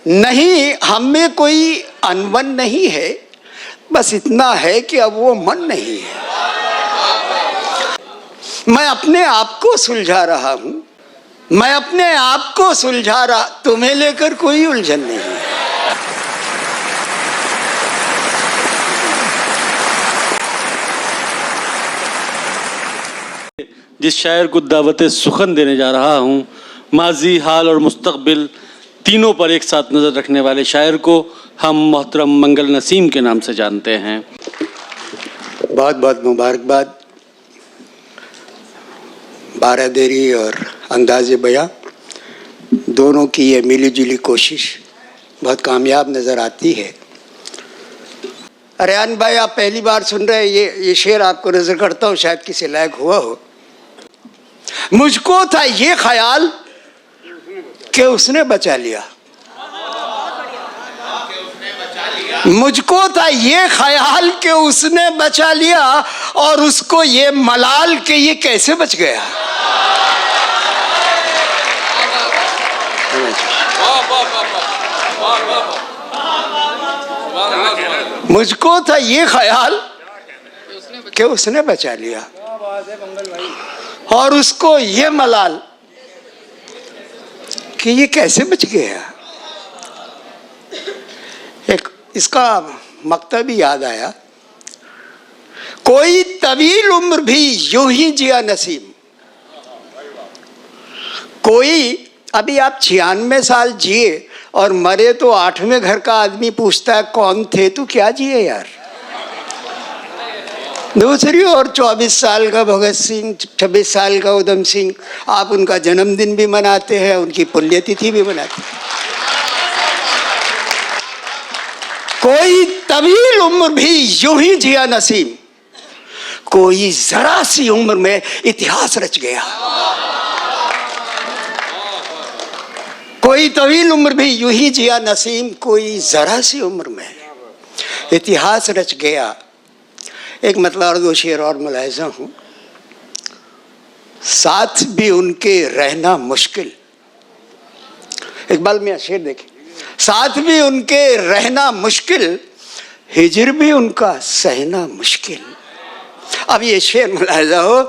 नहीं, हम में कोई अनबन नहीं है, बस इतना है कि अब वो मन नहीं है। मैं अपने आप को सुलझा रहा हूं, मैं अपने आप को सुलझा रहा, तुम्हें लेकर कोई उलझन नहीं है। जिस शायर को दावत सुखन देने जा रहा हूं, माजी, हाल और मुस्तकबिल तीनों पर एक साथ नज़र रखने वाले शायर को हम मोहतरम मंगल नसीम के नाम से जानते हैं। बहुत बहुत मुबारकबाद। बारादरी और अंदाज़े बयां दोनों की ये मिली जुली कोशिश बहुत कामयाब नज़र आती है। रेहान भाई, आप पहली बार सुन रहे हैं, ये शेर आपको नज़र करता हूँ, शायद किसी लायक हुआ हो। मुझको था ये ख्याल कि उसने बचा लिया, मुझको था ये ख्याल कि उसने बचा लिया, और उसको ये मलाल कि ये कैसे बच गया। मुझको था ये ख्याल कि उसने बचा लिया, और उसको ये मलाल कि ये कैसे बच गया। एक इसका मकता भी याद आया, कोई तवील उम्र भी यूं ही जिया नसीम। कोई, अभी आप 96 साल जिए और मरे तो 8वें घर का आदमी पूछता है कौन थे तू, क्या जिए यार। दूसरी ओर 24 साल का भगत सिंह, 26 साल का उधम सिंह, आप उनका जन्मदिन भी मनाते हैं, उनकी पुण्यतिथि भी मनाते हैं। कोई तवील उम्र भी यूं ही जिया नसीम, कोई जरा सी उम्र में इतिहास रच गया। कोई तवील उम्र भी यूं ही जिया नसीम, कोई जरा सी उम्र में इतिहास रच गया। एक मतलब और दो शेर और मुलाहिजा हूं। साथ भी उनके रहना मुश्किल, इकबाल मियां शेर देखें, साथ भी उनके रहना मुश्किल, हिजर भी उनका सहना मुश्किल। अब ये शेर मुलाहिजा हो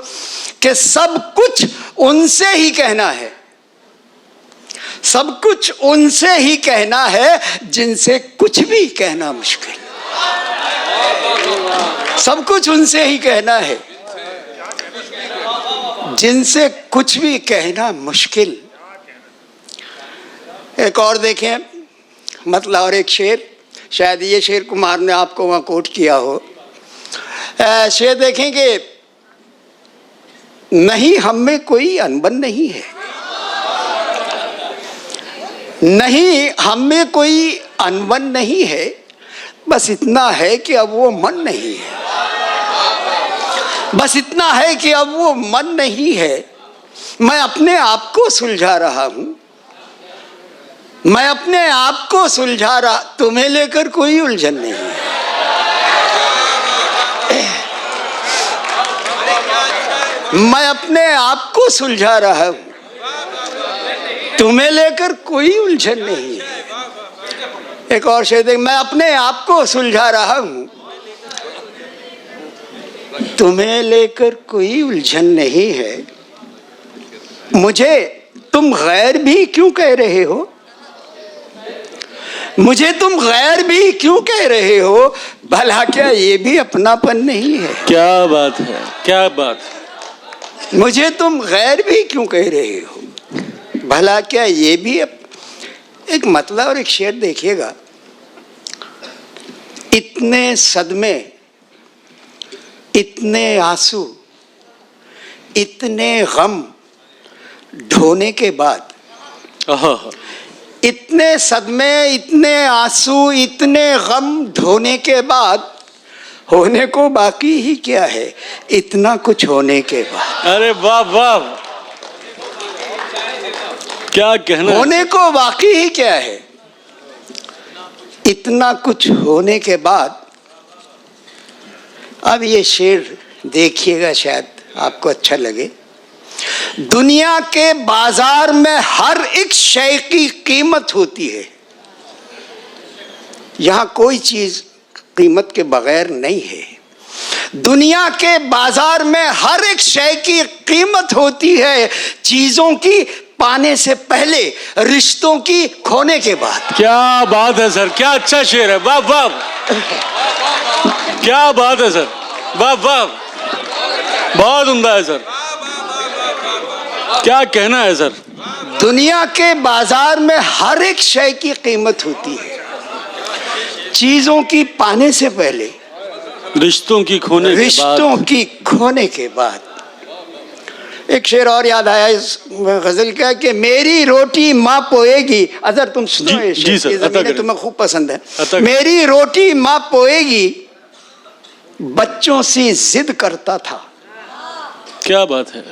कि सब कुछ उनसे ही कहना है, सब कुछ उनसे ही कहना है जिनसे कुछ भी कहना मुश्किल। सब कुछ उनसे ही कहना है जिनसे कुछ भी कहना मुश्किल। एक और देखें मतलब, और एक शेर, शायद ये शेर कुमार ने आपको वहां कोट किया हो। शेर देखें कि नहीं, हम में कोई अनबन नहीं है, नहीं हम में कोई अनबन नहीं है, बस इतना है कि अब वो मन नहीं है। बस इतना है कि अब वो मन नहीं है। मैं अपने आप को सुलझा रहा हूं, मैं अपने आप को सुलझा रहा, तुम्हें लेकर कोई उलझन नहीं है। मैं अपने आप को सुलझा रहा हूं, तुम्हें लेकर कोई उलझन नहीं है। एक और शेर देख, मैं अपने आप को सुलझा रहा हूं, तुम्हें लेकर कोई उलझन नहीं है। मुझे तुम गैर भी क्यों कह रहे हो, मुझे तुम गैर भी क्यों कह रहे हो, भला क्या ये भी अपनापन नहीं है। क्या बात है, क्या बात। मुझे तुम गैर भी क्यों कह रहे हो, भला क्या ये भी एक मतलब और एक शेर देखिएगा। इतने सदमे, इतने आंसू, इतने गम ढोने के बाद, इतने सदमे, इतने आंसू, इतने गम ढोने के बाद, होने को बाकी ही क्या है इतना कुछ होने के बाद। अरे वाह वाह, क्या कहना। होने को बाकी ही क्या है इतना कुछ होने के बाद। अब ये शेर देखिएगा, शायद आपको अच्छा लगे। दुनिया के बाजार में हर एक शय की कीमत होती है, यहाँ कोई चीज कीमत के बगैर नहीं है। दुनिया के बाजार में हर एक शय की कीमत होती है, चीजों की पाने से पहले, रिश्तों की खोने के बाद। क्या बात है सर, क्या अच्छा शेर है, वाह वाह, क्या बात है सर, वाह वाह, बहुत उम्दा है सर, क्या कहना है सर। दुनिया के बाजार में हर एक शय की कीमत होती है, चीजों की पाने से पहले, रिश्तों की खोने के बाद। एक शेर और याद आया इस गजल का कि मेरी रोटी माँ पोएगी। अजर तुम सुनो ये शेर, सर, ये ज़मीनें तुम्हें खूब पसंद है। मेरी रोटी माँ पोएगी, बच्चों सी जिद करता था। क्या बात है।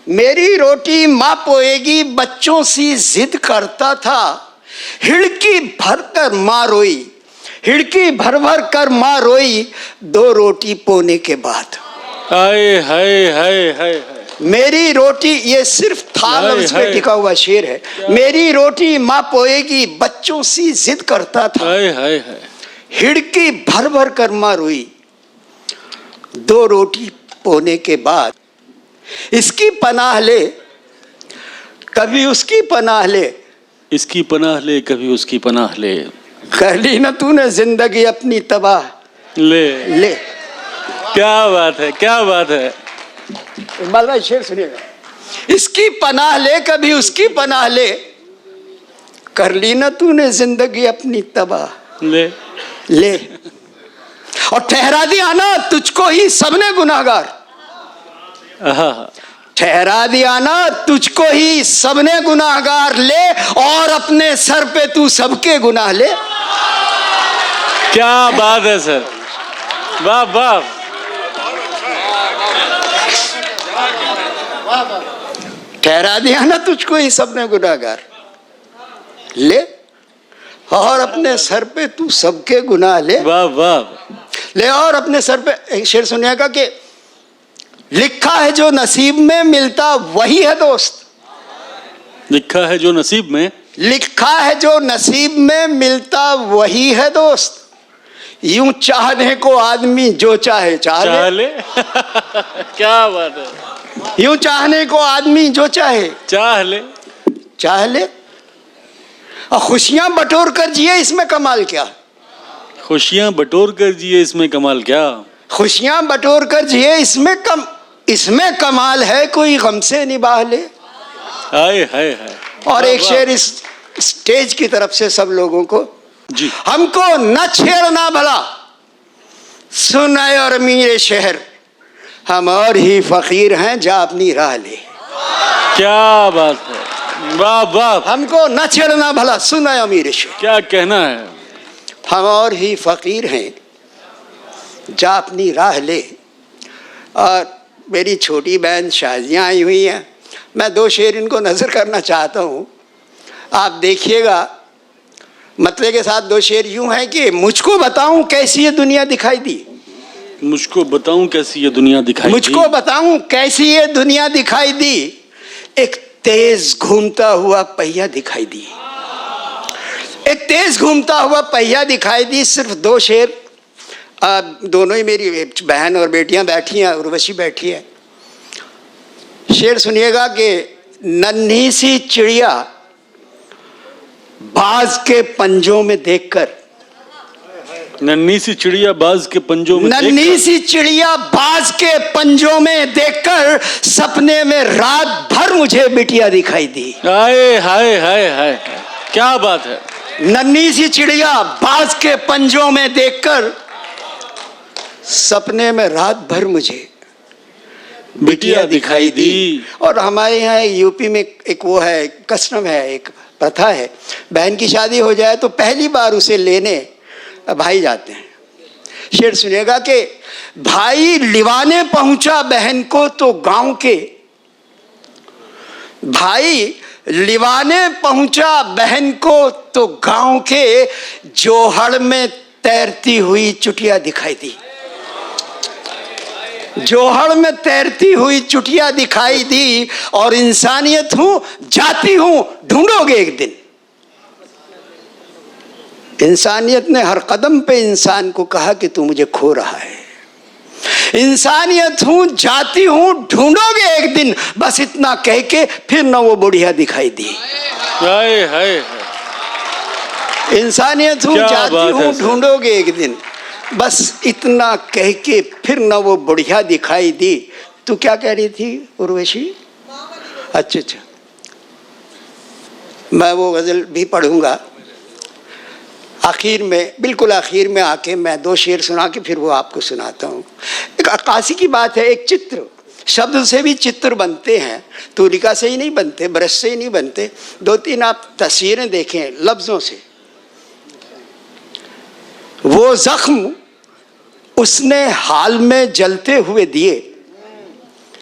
मेरी रोटी माँ पोएगी, बच्चों सी जिद करता था। हिड़की भर कर माँ रोई, हिड़की भर भर कर माँ रोई, 2 रोटी पोने के बाद। हाय हाय हाय हाय। मेरी रोटी, ये सिर्फ था लफ्ज़ पे टिका हुआ शेर है। मेरी रोटी माँ पोएगी, बच्चों सी जिद करता था। हाय हाय हाय। हिड़की भर भर कर माँ रोई, 2 रोटी पोने के बाद। इसकी पनाह ले, कभी उसकी पनाह ले, इसकी पनाह ले, कभी उसकी पनाह ले। कर ली ना तूने जिंदगी अपनी तबाह, ले। क्या बात है, क्या बात है। इकबाल भाई शेर सुनिएगा। इसकी पनाह ले, कभी उसकी पनाह ले, कर ली ना तूने जिंदगी अपनी तबाह, ले। और ठहरा दिया ना तुझको ही सबने गुनाहगार, ठहरा दिया ना तुझको ही सबने गुनाहगार, ले और अपने सर पे तू सबके गुनाह ले। क्या बात है सर, वाह वाह। ठहरा दिया ना तुझको ही सबने गुनाहगार, ले और अपने सर पे तू सबके गुनाह ले। वाह वाह। ले और अपने सर पे। एक शेर सुनिएगा कि लिखा है जो नसीब में मिलता वही है दोस्त, लिखा है जो नसीब में, लिखा है जो नसीब में मिलता वही है दोस्त। यूं चाहने को आदमी जो चाहे चाह ले। क्या बात है। यूं चाहने को आदमी जो चाहे चाह ले। और खुशियां बटोर कर जिए, इसमें कमाल क्या। खुशियां बटोर कर जिए, इसमें कमाल क्या। खुशियां बटोर कर जिए, इसमें कमाल है, कोई गम से निभा ले। हाय हाय हाय। और एक शेर इस स्टेज की तरफ से सब लोगों को जी। हमको न छेड़ना भला, सुन आए और अमीर शहर, हम और ही फकीर हैं, जा अपनी राह ले। क्या बात है, वाह वाह। हमको न छेड़ना भला, सुन आए अमीर शहर, क्या कहना है। हम और ही फकीर हैं, जा अपनी राह ले। और मेरी छोटी बहन शाजियाँ आई हुई हैं, मैं 2 शेर इनको नजर करना चाहता हूँ, आप देखिएगा। मतले के साथ 2 शेर यूं हैं कि मुझको बताऊं कैसी ये दुनिया दिखाई दी, मुझको बताऊं कैसी ये दुनिया दिखाई दी, मुझको बताऊं कैसी ये दुनिया दिखाई दी। एक तेज घूमता हुआ पहिया दिखाई दी, एक तेज घूमता हुआ पहिया दिखाई दी। सिर्फ 2 शेर, दोनों ही मेरी बहन और बेटियां बैठी हैं, उर्वशी बैठी है। शेर सुनिएगा कि नन्ही सी चिड़िया बाज के पंजों में देखकर, नन्ही सी चिड़िया बाज के पंजों में, नन्ही सी चिड़िया बाज के पंजों में देखकर, सपने में रात भर मुझे बिटिया दिखाई दी। हाय हाय हाय हाय, क्या बात है। नन्ही सी चिड़िया बाज के पंजों में देखकर, सपने में रात भर मुझे बिटिया दिखाई दी। और हमारे यहाँ यूपी में एक वो है, कस्टम है, एक प्रथा है, बहन की शादी हो जाए तो पहली बार उसे लेने भाई जाते हैं। शेर सुनिएगा कि भाई लिवाने पहुंचा बहन को तो गांव के, भाई लिवाने पहुंचा बहन को तो गांव के, जोहड़ में तैरती हुई चुटिया दिखाई दी। जोहड़ में तैरती हुई चुटिया दिखाई दी। और इंसानियत हूं, जाती हूं, ढूंढोगे एक दिन, इंसानियत ने हर कदम पे इंसान को कहा कि तू मुझे खो रहा है। इंसानियत हूं, जाति हूं, ढूंढोगे एक दिन, बस इतना कह के फिर न वो बुढ़िया दिखाई दी। हाय हाय, इंसानियत हूं, जाति हूं, ढूंढोगे एक दिन, बस इतना कह के फिर न वो बुढ़िया दिखाई दी। तू क्या कह रही थी उर्वशी? अच्छा अच्छा, मैं वो गजल भी पढ़ूंगा। आखिर में, बिल्कुल आखिर में आके मैं 2 शेर सुना के फिर वो आपको सुनाता हूँ। एक अक्कासी की बात है। एक चित्र, शब्द से भी चित्र बनते हैं, तूलिका से ही नहीं बनते, ब्रश से ही नहीं बनते। 2-3 आप तस्वीरें देखें लफ्जों से। वो जख्म उसने हाल में जलते हुए दिए,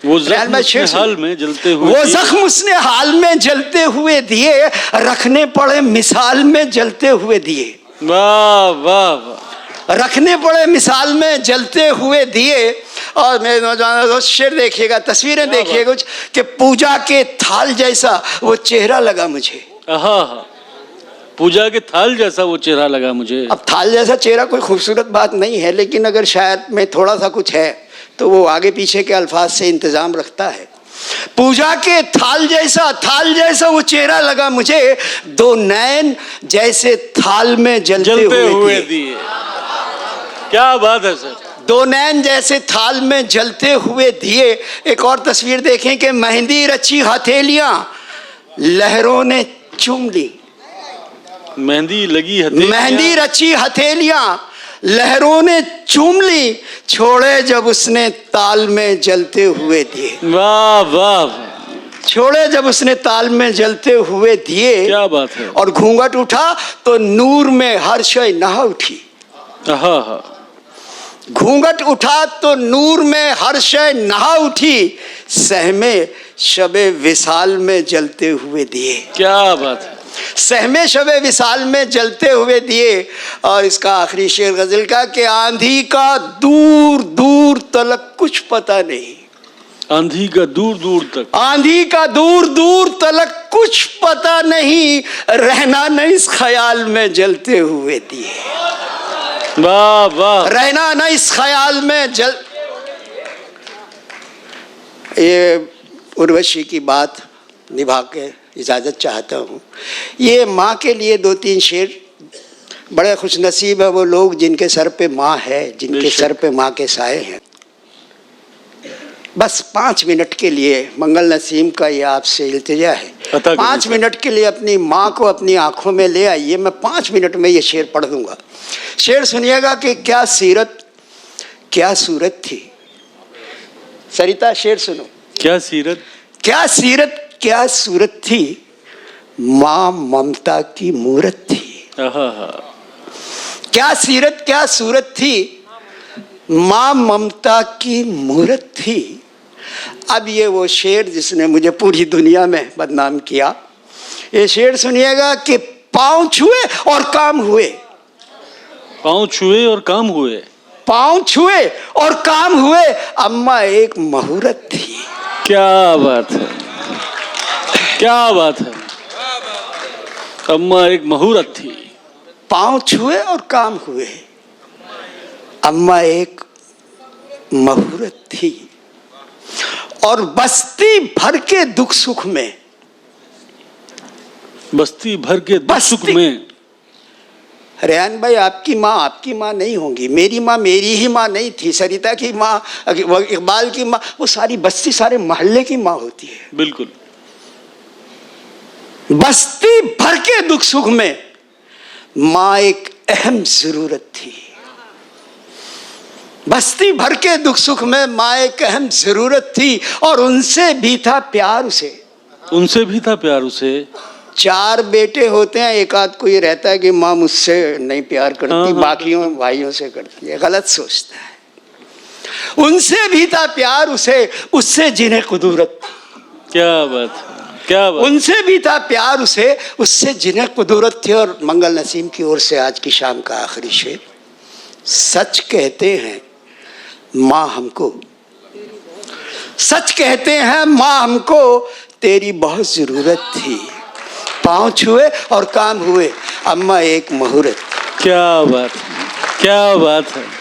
वो जख्म उसने हाल में जलते हुए, वो जख्म उसने हाल में जलते हुए दिए, रखने पड़े मिसाल में जलते हुए दिए। वाह वाह वाह, रखने पड़े मिसाल में जलते हुए दिए। और मेरे नौजवान दोस्त शेर देखिएगा, तस्वीरें देखिएगा कुछ, कि पूजा के थाल जैसा वो चेहरा लगा मुझे। हाँ, पूजा के थाल जैसा वो चेहरा लगा मुझे। अब थाल जैसा चेहरा कोई खूबसूरत बात नहीं है, लेकिन अगर शायर में थोड़ा सा कुछ है तो वो आगे पीछे के अल्फाज से इंतजाम रखता है। पूजा के थाल जैसा वो चेहरा लगा मुझे, 2 नैन जैसे थाल में जलते हुए दिए। क्या बात है सर, 2 नैन जैसे थाल में जलते हुए दिए। एक और तस्वीर देखें कि मेहंदी रची हथेलियां लहरों ने चूम ली। मेहंदी लगी हथेलियां, मेहंदी रची हथेलियां लहरों ने चूम ली, छोड़े जब उसने ताल में जलते हुए दिए। वाह वाह, छोड़े जब उसने ताल में जलते हुए दिए। क्या बात है। और घूंघट उठा तो नूर में हर शय नहा उठी। घूंघट उठा तो नूर में हर शय नहा उठी, सहमे शबे विसाल में जलते हुए दिए। क्या बात है, सहमे शबे विसाल में जलते हुए दिए। और इसका आखिरी शेर गजल का कि आंधी का दूर दूर तलक कुछ पता नहीं। आंधी का दूर दूर तक, आंधी का दूर दूर तलक कुछ पता नहीं, रहना न इस ख्याल में जलते हुए दिए। वाह वाह, रहना न इस ख्याल में जल। ये उर्वशी की बात निभा के इजाज़त चाहता हूँ। ये माँ के लिए 2-3 शेर। बड़े खुशनसीब है वो लोग जिनके सर पे माँ है, जिनके सर पे माँ के साए हैं। बस 5 मिनट के लिए मंगल नसीम का ये आपसे इल्तिजा है, 5 मिनट के लिए अपनी माँ को अपनी आंखों में ले आइए। मैं 5 मिनट में ये शेर पढ़ दूंगा। शेर सुनिएगा कि क्या सीरत क्या सूरत थी। सरिता शेर सुनो। क्या सीरत क्या सूरत थी, माँ ममता की मूरत थी। क्या सीरत क्या सूरत थी, माँ ममता की मूरत थी। अब ये वो शेर जिसने मुझे पूरी दुनिया में बदनाम किया। ये शेर सुनिएगा कि पाँव छुए और काम हुए। पाँव छुए और काम हुए, पाँव छुए और काम हुए, अम्मा एक मुहूर्त थी। क्या बात है, क्या बात है, अम्मा एक मुहूर्त थी। पाँव छुए और काम हुए, अम्मा एक मुहूर्त थी। और बस्ती भर के दुख सुख में, बस्ती भर के दुख सुख में। रेहान भाई, आपकी माँ नहीं होंगी, मेरी माँ मेरी ही माँ नहीं थी, सरिता की माँ, इकबाल की माँ, वो सारी बस्ती सारे मोहल्ले की माँ होती है। बिल्कुल। बस्ती भर के दुख सुख में माँ एक अहम जरूरत थी। बस्ती भर के दुख सुख में माँ एक अहम जरूरत थी। और उनसे भी था प्यार उसे, उनसे भी था प्यार उसे। 4 बेटे होते हैं, एक आध को ये रहता है कि माँ मुझसे नहीं प्यार करती, बाकियों भाइयों से करती है, गलत सोचता है। उनसे भी था प्यार उसे, उससे जिन्हें कुदरत। क्या बात, क्या बात। उनसे भी था प्यार उसे, उससे जिन्हें कुदरत थी। और मंगल नसीम की ओर से आज की शाम का आखिरी शेर। सच कहते हैं माँ हमको, सच कहते हैं माँ हमको, तेरी बहुत जरूरत थी। पाँव छुए और काम हुए, अम्मा एक मुहूर्त। क्या बात, क्या बात है।